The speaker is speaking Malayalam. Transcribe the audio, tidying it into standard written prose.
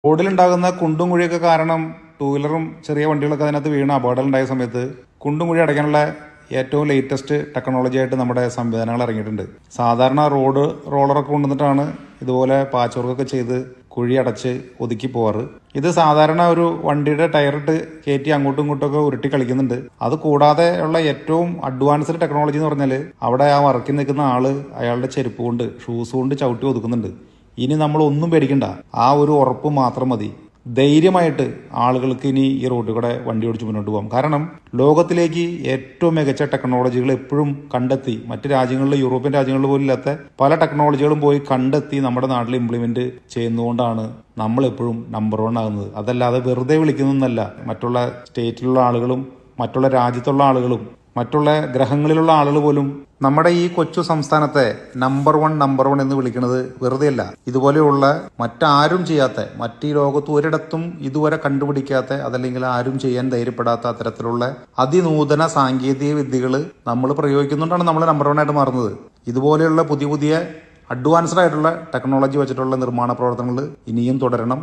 റോഡിലുണ്ടാകുന്ന കുണ്ടും കുഴിയൊക്കെ കാരണം ടൂ വീലറും ചെറിയ വണ്ടികളൊക്കെ അതിനകത്ത് വീണ് അപകടമുണ്ടായ സമയത്ത് കുണ്ടും കുഴി അടയ്ക്കാനുള്ള ഏറ്റവും ലേറ്റസ്റ്റ് ടെക്നോളജി ആയിട്ട് നമ്മുടെ സംവിധാനങ്ങൾ ഇറങ്ങിയിട്ടുണ്ട്. സാധാരണ റോഡ് റോളറൊക്കെ കൊണ്ടുവന്നിട്ടാണ് ഇതുപോലെ പാച്ച് വർക്കൊക്കെ ചെയ്ത് കുഴി അടച്ച് ഒതുക്കി പോവാറ്. ഇത് സാധാരണ ഒരു വണ്ടിയുടെ ടയറിട്ട് കയറ്റി അങ്ങോട്ടും ഇങ്ങോട്ടൊക്കെ ഉരുട്ടി കളിക്കുന്നുണ്ട്. അത് കൂടാതെ ഉള്ള ഏറ്റവും അഡ്വാൻസ്ഡ് ടെക്നോളജി എന്ന് പറഞ്ഞാൽ അവിടെ ആ വർക്കിൽ നിൽക്കുന്ന ആള് അയാളുടെ ചെരുപ്പ് കൊണ്ട് ഷൂസ് കൊണ്ട് ചവിട്ടി ഒതുക്കുന്നുണ്ട്. ഇനി നമ്മൾ ഒന്നും പേടിക്കണ്ട, ആ ഒരു ഉറപ്പ് മാത്രം മതി. ധൈര്യമായിട്ട് ആളുകൾക്ക് ഇനി ഈ റോഡിൽ കൂടെ വണ്ടി ഓടിച്ച് മുന്നോട്ട് പോകാം. കാരണം ലോകത്തിലേക്ക് ഏറ്റവും മികച്ച ടെക്നോളജികൾ എപ്പോഴും കണ്ടെത്തി, മറ്റ് രാജ്യങ്ങളിൽ, യൂറോപ്യൻ രാജ്യങ്ങളിൽ പോലും ഇല്ലാത്ത പല ടെക്നോളജികളും പോയി കണ്ടെത്തി നമ്മുടെ നാട്ടിൽ ഇംപ്ലിമെന്റ് ചെയ്യുന്നതുകൊണ്ടാണ് നമ്മൾ എപ്പോഴും നമ്പർ 1 ആകുന്നത്. അതല്ലാതെ വെറുതെ വിളിക്കുന്നൊന്നല്ല. മറ്റുള്ള സ്റ്റേറ്റിലുള്ള ആളുകളും മറ്റുള്ള രാജ്യത്തുള്ള ആളുകളും മറ്റുള്ള ഗ്രഹങ്ങളിലുള്ള ആളുകൾ പോലും നമ്മുടെ ഈ കൊച്ചു സംസ്ഥാനത്തെ നമ്പർ 1 എന്ന് വിളിക്കുന്നത് വെറുതെയല്ല. ഇതുപോലെയുള്ള മറ്റാരും ചെയ്യാത്ത, മറ്റീ ലോകത്ത് ഒരിടത്തും ഇതുവരെ കണ്ടുപിടിക്കാത്ത, അതല്ലെങ്കിൽ ആരും ചെയ്യാൻ ധൈര്യപ്പെടാത്ത അത്തരത്തിലുള്ള അതിനൂതന സാങ്കേതിക വിദ്യകൾ നമ്മൾ പ്രയോഗിക്കുന്നുകൊണ്ടാണ് നമ്മൾ നമ്പർ 1 ആയിട്ട് മാറുന്നത്. ഇതുപോലെയുള്ള പുതിയ പുതിയ അഡ്വാൻസ്ഡ് ആയിട്ടുള്ള ടെക്നോളജി വെച്ചിട്ടുള്ള നിർമ്മാണ പ്രവർത്തനങ്ങൾ ഇനിയും തുടരണം.